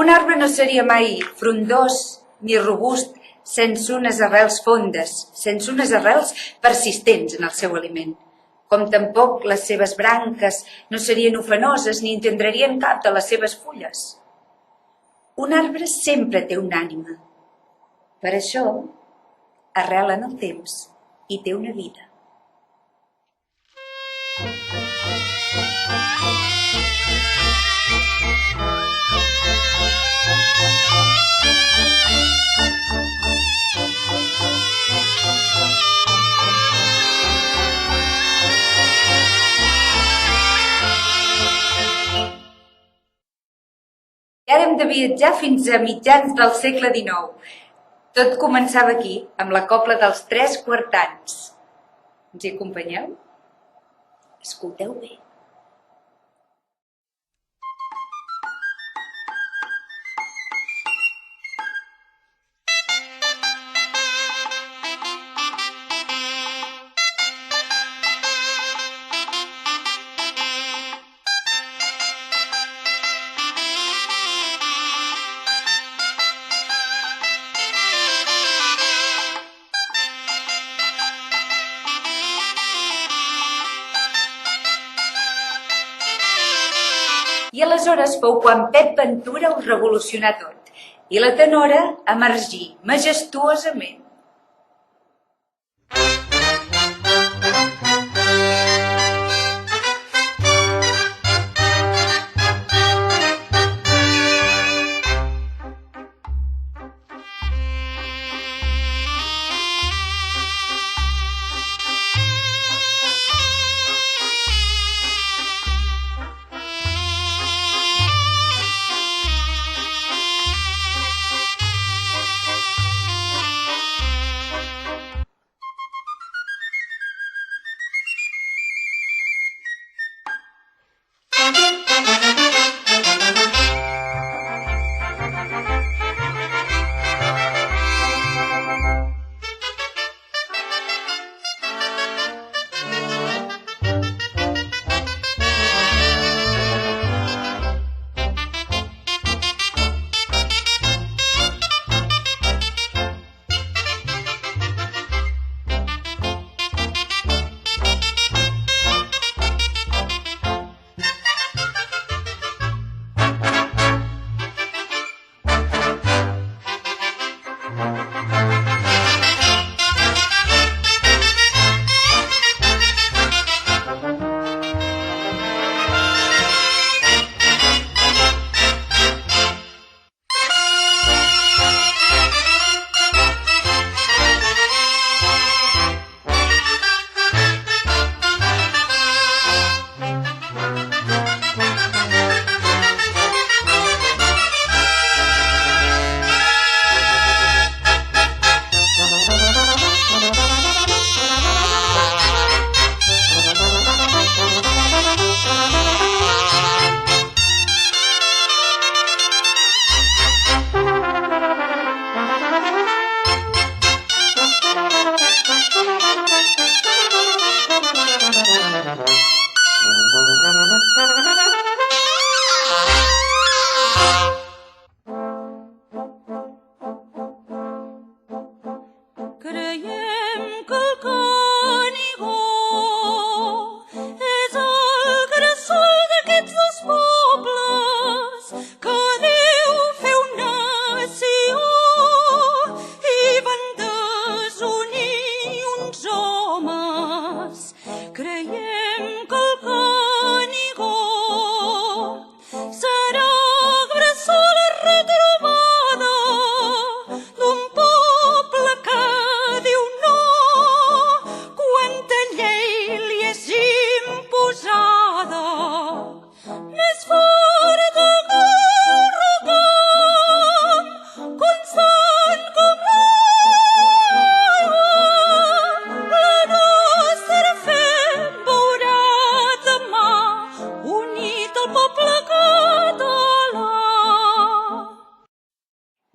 Un arbre no seria mai frondós ni robust sense unes arrels fondes, sense unes arrels persistents en el seu aliment. Com tampoc les seves branques no serien ofenoses ni entendrarien cap de les seves fulles. Un arbre sempre té una ànima. Per això, arrela en el temps i té una vida. I ara hem de viatjar fins a mitjans del segle XIX. Tot començava aquí, amb la cobla dels Tres Quartans. Ens hi acompanyeu? Escolteu bé. I aleshores fou quan Pep Ventura ho revolucionà tot i la tenora emergí majestuosament.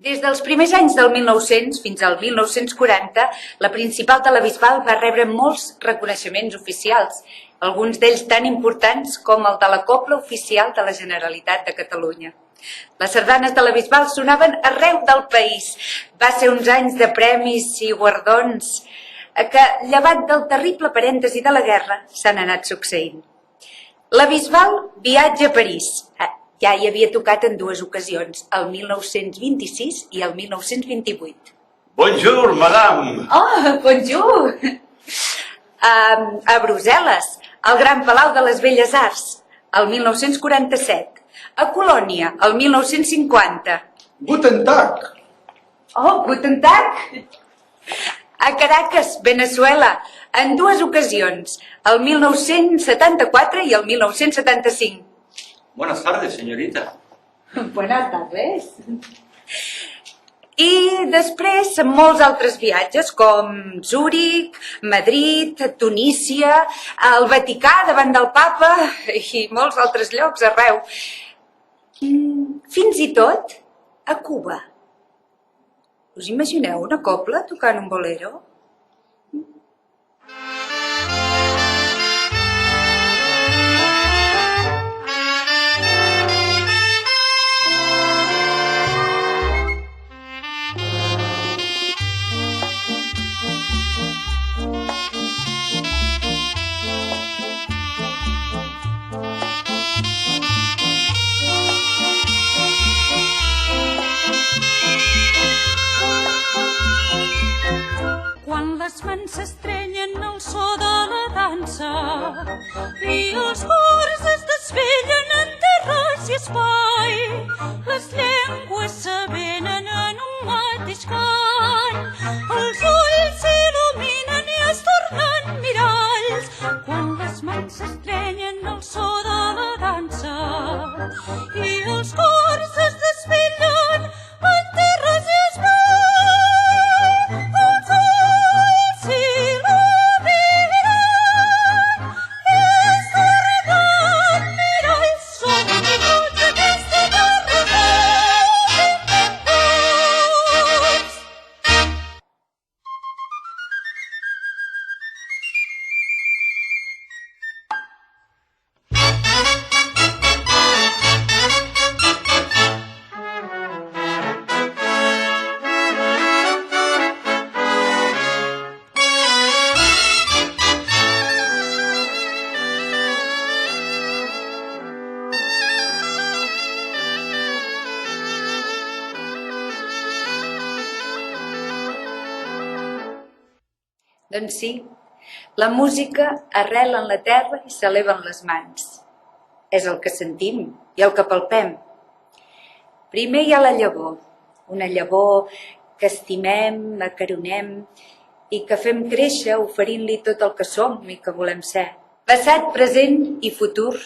Des dels primers anys del 1900 fins al 1940, la Principal de la Bisbal va rebre molts reconeixements oficials, alguns d'ells tan importants com el de la Cobla Oficial de la Generalitat de Catalunya. Les sardanes de la Bisbal sonaven arreu del país. Va ser uns anys de premis i guardons que, llevat del terrible parèntesi de la guerra, s'han anat succeint. La Bisbal viatja a París. Ja hi havia tocat en dues ocasions, el 1926 i el 1928. Bonjour, madame. Oh, bonjour. A Brussel·les, al Gran Palau de les Belles Arts, el 1947. A Colònia, el 1950. Guten Tag. Oh, guten Tag. A Caracas, Venezuela, en dues ocasions, el 1974 i el 1975. Buenas tardes, señorita. Buenas tardes. I després molts altres viatges, com Zúrich, Madrid, Tunísia, el Vaticà davant del Papa i molts altres llocs arreu. Fins i tot a Cuba. Us imagineu una cobla tocant un bolero? Les mans s'estrenyen al so de la dansa i els cors es desvellen en terres i espai. Les llengües s'avenen en un mateix cant, els ulls s'il·luminen i es tornen miralls quan les mans s'estrenyen al so de la dansa i els cors es desvellen en terres i espai. Doncs sí, la música arrela en la terra i s'eleva en les mans. És el que sentim i el que palpem. Primer hi ha la llavor, una llavor que estimem, acaronem i que fem créixer oferint-li tot el que som i que volem ser. Passat, present i futur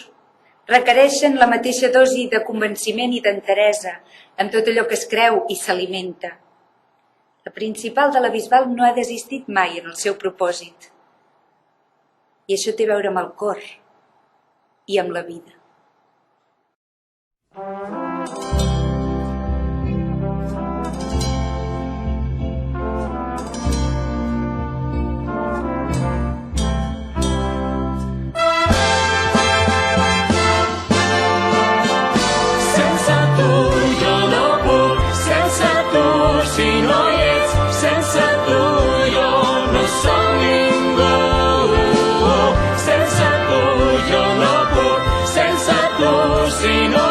requereixen la mateixa dosi de convenciment i d'enteresa en tot allò que es creu i s'alimenta. La principal de la Bisbal no ha desistit mai en el seu propòsit. I això té a veure amb el cor i amb la vida. Sense tu jo no puc, sense tu si no hi ets, sense tu jo no som ningú. Sense tu jo no puc, sense tu si no